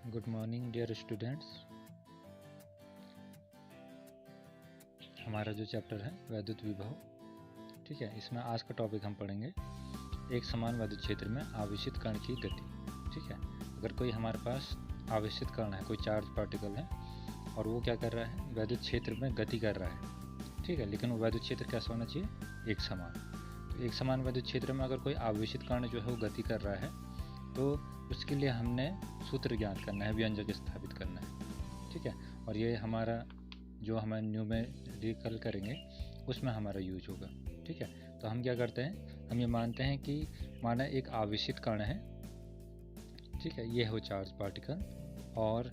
Good morning dear students. हमारा जो chapter है वैद्युत विभव, ठीक है, इसमें आज का टॉपिक हम पढ़ेंगे एक समान वैद्युत क्षेत्र में आवेशित कण की गति। ठीक है, अगर कोई हमारे पास आवेशित कण है, कोई चार्ज पार्टिकल है और वो क्या कर रहा है, वैद्युत क्षेत्र में गति कर रहा है, ठीक है, लेकिन वो वैद्युत क्षेत्र कैसा होना चाहिए, एक समान। तो एक समान वैद्युत क्षेत्र में अगर कोई आवेशित कण जो है वो गति कर रहा है तो उसके लिए हमने सूत्र ज्ञात करना है, व्यंजक स्थापित करना है। ठीक है, और ये हमारा जो हम न्यूमेरिकल करेंगे उसमें हमारा यूज होगा। ठीक है, तो हम क्या करते हैं, हम ये मानते हैं कि माना एक आवेशित कण है, ठीक है, ये हो चार्ज पार्टिकल और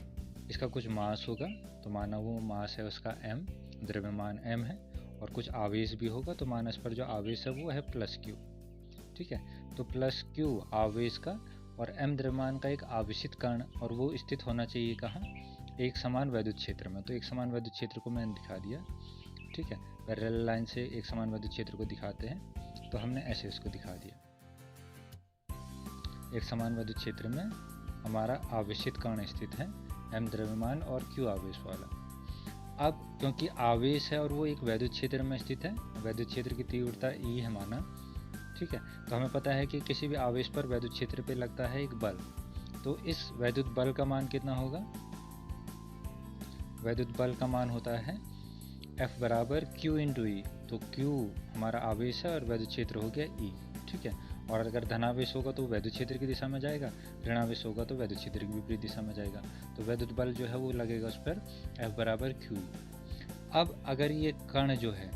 इसका कुछ मास होगा, तो माना वो मास है उसका m, द्रव्यमान m है, और कुछ आवेश भी होगा, तो माना इस पर जो आवेश है वो है प्लस q। ठीक है, तो प्लस q आवेश का और m द्रव्यमान का एक आवेशित कण, और वो स्थित होना चाहिए कहाँ, एक समान वैद्युत क्षेत्र में। तो एक समान वैद्युत क्षेत्र को मैंने दिखा दिया। ठीक है, पैरेलल लाइन से एक समान वैद्युत क्षेत्र को दिखाते हैं, तो हमने ऐसे इसको दिखा दिया। एक समान वैद्युत क्षेत्र में हमारा आवेशित कण स्थित है, m द्रव्यमान और q आवेश वाला। अब क्योंकि आवेश है और वो एक वैद्युत क्षेत्र में स्थित है, वैद्युत क्षेत्र की तीव्रता E है माना, ठीक है, तो हमें पता है कि किसी भी आवेश पर वैद्युत क्षेत्र पे लगता है एक बल, तो इस वैद्युत बल का मान कितना होगा, वैद्युत बल का मान होता है F बराबर Q इंटू ई। तो Q हमारा आवेश है और वैद्युत क्षेत्र हो गया E। ठीक है, और अगर धनावेश होगा तो वैद्युत क्षेत्र की दिशा में जाएगा, ऋणावेश होगा तो वैद्युत क्षेत्र की विपरीत दिशा में जाएगा, तो वैद्युत बल जो है वो लगेगा उस पर F बराबर Q। अब अगर ये कण जो है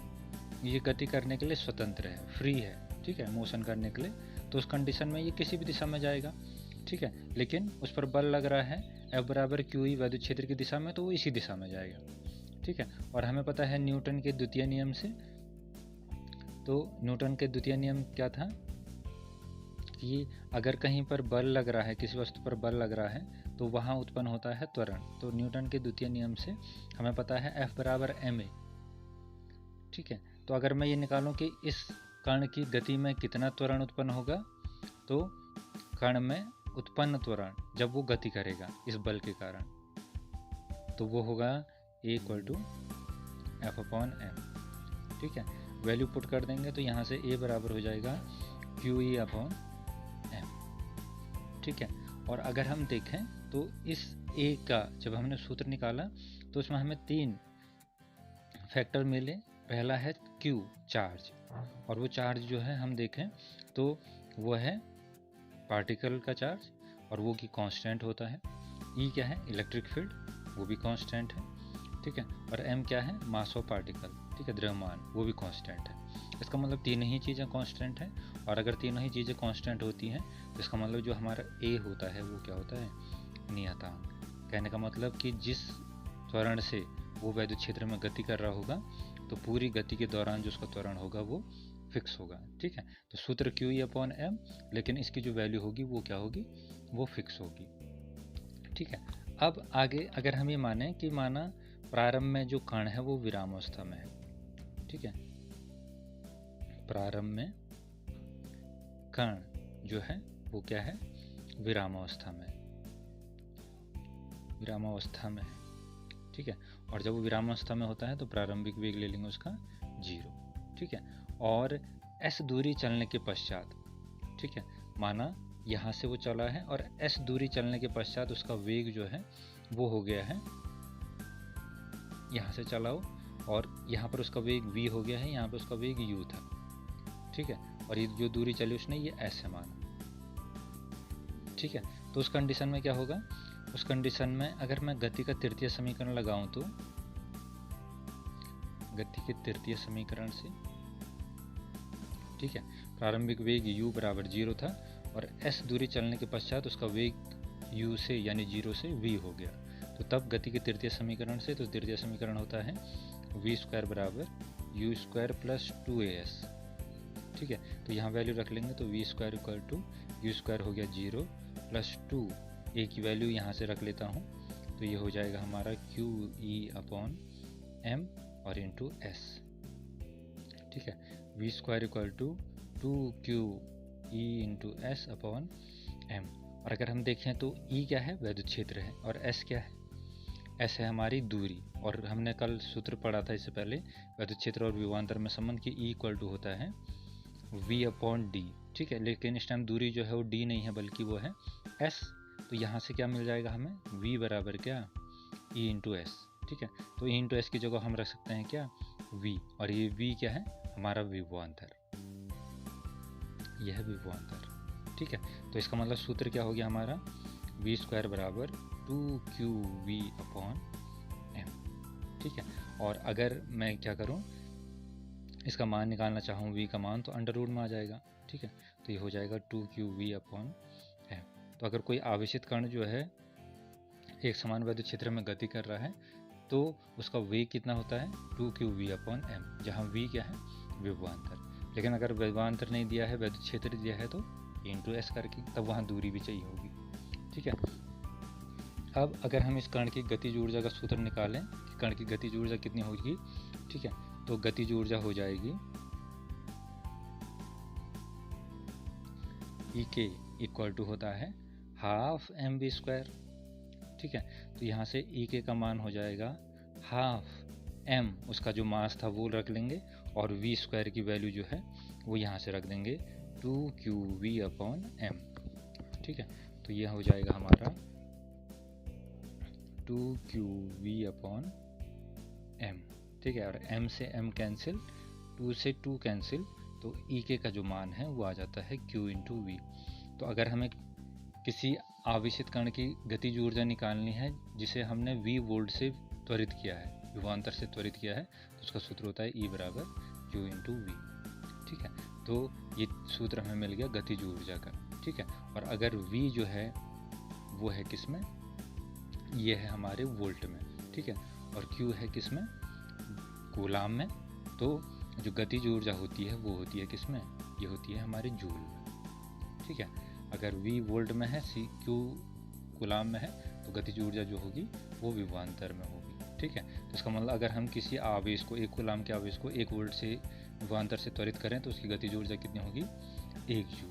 ये गति करने के लिए स्वतंत्र है, फ्री है, ठीक है, मोशन करने के लिए, तो उस कंडीशन में ये किसी भी दिशा में जाएगा। ठीक है, लेकिन उस पर बल लग रहा है F बराबर क्यू ई वैद्युत क्षेत्र की दिशा में, तो वो इसी दिशा में जाएगा। ठीक है, और हमें पता है न्यूटन के द्वितीय नियम से, तो न्यूटन के द्वितीय नियम क्या था कि अगर कहीं पर बल लग रहा है, किसी वस्तु पर बल लग रहा है, तो वहाँ उत्पन्न होता है त्वरण। तो न्यूटन के द्वितीय नियम से हमें पता है F बराबर ma। ठीक है, तो अगर मैं ये निकालूं कि इस कण की गति में कितना त्वरण उत्पन्न होगा, तो कण में उत्पन्न त्वरण जब वो गति करेगा इस बल के कारण, तो वो होगा A equal to F upon M. ठीक है, वैल्यू पुट कर देंगे तो यहाँ से A बराबर हो जाएगा क्यू ई अपॉन एम। ठीक है, और अगर हम देखें तो इस A का जब हमने सूत्र निकाला तो उसमें हमें 3 फैक्टर मिले। पहला है Q चार्ज, और वो चार्ज जो है हम देखें तो वो है पार्टिकल का चार्ज, और वो की कांस्टेंट होता है। E क्या है, इलेक्ट्रिक फील्ड, वो भी कांस्टेंट है। ठीक है, और M क्या है, मास ऑफ पार्टिकल, ठीक है, द्रव्यमान, वो भी कांस्टेंट है। इसका मतलब तीनों ही चीज़ें कांस्टेंट हैं, और अगर तीनों ही चीज़ें कांस्टेंट होती हैं तो इसका मतलब जो हमारा A होता है वो क्या होता है, नियतांक। कहने का मतलब कि जिस त्वरण से वो वैद्युत क्षेत्र में गति कर रहा होगा, तो पूरी गति के दौरान जो उसका त्वरण होगा वो फिक्स होगा। ठीक है, तो सूत्र क्यू ई अपॉन एम, लेकिन इसकी जो वैल्यू होगी वो क्या होगी, वो फिक्स होगी। ठीक है, अब आगे अगर हम ये माने कि माना प्रारंभ में जो कण है वो विरामावस्था में है। ठीक है, प्रारंभ में कण जो है वो क्या है, विरामावस्था में, विरामावस्था में है। ठीक है, और जब वो विरामावस्था में होता है तो प्रारंभिक वेग ले लेंगे उसका 0। ठीक है, और s दूरी चलने के पश्चात, ठीक है, माना यहाँ से वो चला है और s दूरी चलने के पश्चात उसका वेग जो है वो हो गया है, यहाँ से चला हो और यहाँ पर उसका वेग v हो गया है, यहाँ पर उसका वेग u था। ठीक है, और ये जो दूरी चली उसने ये s है माना। ठीक है, तो उस कंडीशन में क्या होगा, उस कंडीशन में अगर मैं गति का तृतीय समीकरण लगाऊं तो गति के तृतीय समीकरण से, ठीक है, प्रारंभिक वेग u बराबर 0 था और s दूरी चलने के पश्चात उसका वेग u से यानी 0 से v हो गया, तो तब गति के तृतीय समीकरण से, तो तृतीय समीकरण होता है v स्क्वायर बराबर u स्क्वायर प्लस 2as। ठीक है, तो यहाँ वैल्यू रख लेंगे तो v square equal to u square हो गया 0 प्लस 2, a की वैल्यू यहाँ से रख लेता हूँ, तो ये हो जाएगा हमारा क्यू ई अपॉन एम और इंटू एस। ठीक है, v square equal to 2 Q E into S upon M, और अगर हम देखें तो ई क्या है, विद्युत क्षेत्र है, और एस क्या है, एस है हमारी दूरी। और हमने कल सूत्र पढ़ा था इससे पहले विद्युत क्षेत्र और विभवांतर में संबंध की ई इक्वल टू होता है v अपॉन डी, ठीक है। लेकिन इस टाइम दूरी जो है वो d नहीं है बल्कि वो है s, तो यहाँ से क्या मिल जाएगा हमें, v बराबर क्या, e इंटू एस, ठीक है। तो e इंटू एस की जगह हम रख सकते हैं क्या, v, और ये v क्या है, हमारा विभवांतर, यह है विभवांतर, ठीक है। तो इसका मतलब सूत्र क्या हो गया हमारा, v स्क्वायर बराबर 2qv अपॉन m, ठीक है। और अगर मैं क्या करूँ, इसका मान निकालना चाहूँ v का मान, तो अंडर रूट में आ जाएगा, ठीक है। तो ये हो जाएगा 2qv अपॉन m। तो अगर कोई आवेशित कण जो है एक समान विद्युत क्षेत्र में गति कर रहा है तो उसका वेग कितना होता है, 2qv अपॉन m, जहाँ v क्या है, विभवांतर। लेकिन अगर विभवांतर नहीं दिया है, विद्युत क्षेत्र दिया है, तो इंटू एस करके तब वहाँ दूरी भी चाहिए होगी, ठीक है। अब अगर हम इस कण की गतिज ऊर्जा का सूत्र निकालें कि कण की गतिज ऊर्जा कितनी होगी, ठीक है, तो गतिज ऊर्जा हो जाएगी ई के इक्वल टू होता है हाफ एम वी स्क्वायर, ठीक है। तो यहाँ से ई के का मान हो जाएगा हाफ एम, उसका जो मास था वो रख लेंगे, और वी स्क्वायर की वैल्यू जो है वो यहाँ से रख देंगे 2qv अपॉन एम, ठीक है। तो यह हो जाएगा हमारा 2qv अपॉन एम, ठीक है। और m से m कैंसिल, 2 से 2 कैंसिल, तो ई के का जो मान है वो आ जाता है q इंटू वी। तो अगर हमें किसी आवेशित कण की गतिज ऊर्जा निकालनी है जिसे हमने v वोल्ट से त्वरित किया है, विभवांतर से त्वरित किया है, तो उसका सूत्र होता है E बराबर q इंटू वी, ठीक है। तो ये सूत्र हमें मिल गया गतिज ऊर्जा का, ठीक है। और अगर v जो है वो है किस में, ये है हमारे वोल्ट में, ठीक है, और q है किस में, कूलाम में। तो जो गतिज ऊर्जा होती है वो होती है किस में, ये होती है हमारे जूल में, ठीक है। अगर v वोल्ट में है, सी q कूलाम में है, तो गतिज ऊर्जा जो होगी वो विभवांतर में होगी, ठीक है। तो इसका मतलब अगर हम किसी आवेश को, एक कूलाम के आवेश को 1 वोल्ट से विभवांतर से त्वरित करें तो उसकी गतिज ऊर्जा कितनी होगी, 1 जूल,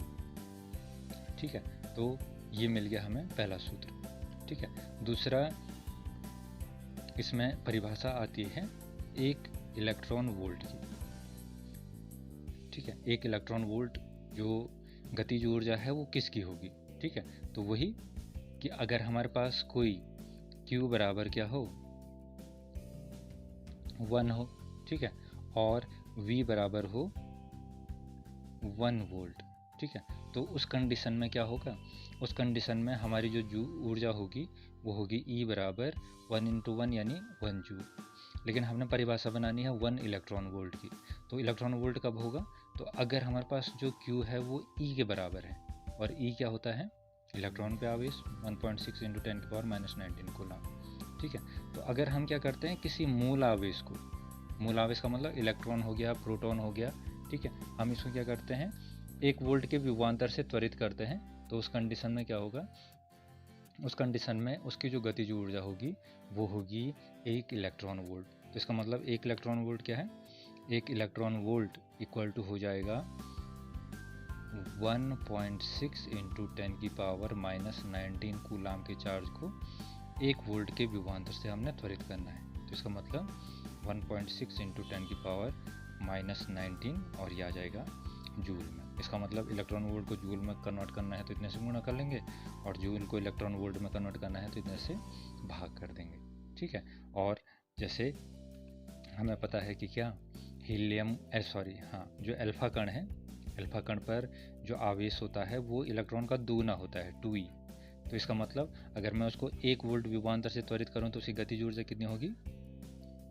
ठीक है। तो ये मिल गया हमें पहला सूत्र, ठीक है। दूसरा, इसमें परिभाषा आती है एक इलेक्ट्रॉन वोल्ट की, ठीक है। एक इलेक्ट्रॉन वोल्ट जो गतिज ऊर्जा है वो किसकी होगी, ठीक है। तो वही कि अगर हमारे पास कोई Q बराबर क्या हो, 1 हो, ठीक है, और V बराबर हो 1 वोल्ट, ठीक है। तो उस कंडीशन में क्या होगा, उस कंडीशन में हमारी जो ऊर्जा होगी वो होगी E बराबर 1 इंटू 1 यानी 1 जूल। लेकिन हमने परिभाषा बनानी है 1 इलेक्ट्रॉन वोल्ट की। तो इलेक्ट्रॉन वोल्ट कब होगा, तो अगर हमारे पास जो Q है वो E के बराबर है, और E क्या होता है, इलेक्ट्रॉन पे आवेश 1.6 इंटू 10⁻⁻19 कूलम, ठीक है। तो अगर हम क्या करते हैं, किसी मूल आवेश को, मूल आवेश का मतलब इलेक्ट्रॉन हो गया, प्रोटॉन हो गया, ठीक है, हम इसको क्या करते हैं, 1 वोल्ट के विभवांतर से त्वरित करते हैं, तो उस कंडीशन में क्या होगा, उस कंडीशन में उसकी जो गतिज ऊर्जा होगी वो होगी 1 इलेक्ट्रॉन वोल्ट। तो इसका मतलब 1 इलेक्ट्रॉन वोल्ट क्या है, 1 इलेक्ट्रॉन वोल्ट इक्वल टू हो जाएगा 1.6 इंटू 10⁻⁻19 कूलाम के चार्ज को 1 वोल्ट के विभवांतर से हमने त्वरित करना है। तो इसका मतलब 1.6 इंटू 10⁻⁻19 और ये आ जाएगा जूल में। इसका मतलब इलेक्ट्रॉन वोल्ट को जूल में कन्वर्ट करना है तो इतने से गुणा कर लेंगे, और जूल को इलेक्ट्रॉन वोल्ट में कन्वर्ट करना है तो इतने से भाग कर देंगे, ठीक है। और जैसे हमें पता है कि क्या हीलियम जो अल्फा कण है, अल्फा कण पर जो आवेश होता है वो इलेक्ट्रॉन का दूना होता है, 2e। तो इसका मतलब अगर मैं उसको 1 वोल्ट विभवांतर से त्वरित करूं तो उसकी गतिज ऊर्जा कितनी होगी,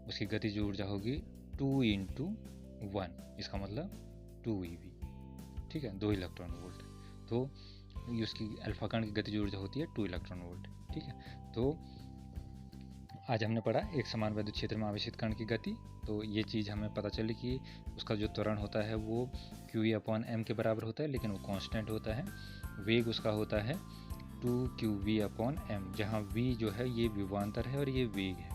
उसकी गतिज ऊर्जा होगी 2 इंटू 1, इसका मतलब 2ev, ठीक है, 2 इलेक्ट्रॉन वोल्ट। तो उसकी अल्फा कण की गतिज ऊर्जा होती है 2 इलेक्ट्रॉन वोल्ट, ठीक है। तो आज हमने पढ़ा एक समान विद्युत क्षेत्र में आवेशित कण की गति। तो ये चीज़ हमें पता चली कि उसका जो त्वरण होता है वो QE अपॉन m के बराबर होता है, लेकिन वो कांस्टेंट होता है। वेग उसका होता है 2qv अपॉन m, जहाँ v जो है ये विभवांतर है और ये वेग है,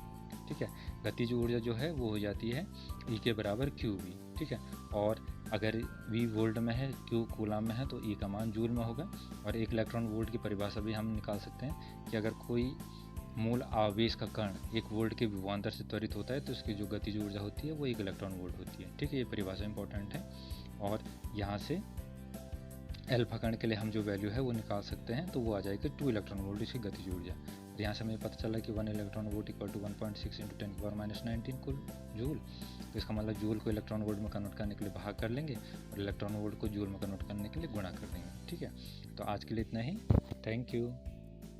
ठीक है। गतिज ऊर्जा जो है वो हो जाती है E के बराबर QV, ठीक है। और अगर V वोल्ट में है, Q कूलाम में है, तो E का मान जूल में होगा। और एक इलेक्ट्रॉन वोल्ट की परिभाषा भी हम निकाल सकते हैं कि अगर कोई मूल आवेश का कण 1 वोल्ट के विभवांतर से त्वरित होता है तो उसकी जो गतिज ऊर्जा होती है वो 1 इलेक्ट्रॉन वोल्ट होती है, ठीक है। ये परिभाषा इंपॉर्टेंट है। और यहाँ से अल्फा कण के लिए हम जो वैल्यू है वो निकाल सकते हैं, तो वो आ जाएगी 2 इलेक्ट्रॉन वोल्ट इसकी गतिज ऊर्जा। और यहाँ से हमें पता चला कि 1 इलेक्ट्रॉन वोल्ट इक्वल टू 1.6 × 10⁻⁻19 कुल जूल। तो इसका मतलब जूल को इलेक्ट्रॉन वोल्ट में कन्वर्ट करने के लिए भाग कर लेंगे और इलेक्ट्रॉन वोल्ट को जूल में कन्वर्ट करने के लिए गुणा कर देंगे, ठीक है। तो आज के लिए इतना ही। Thank you.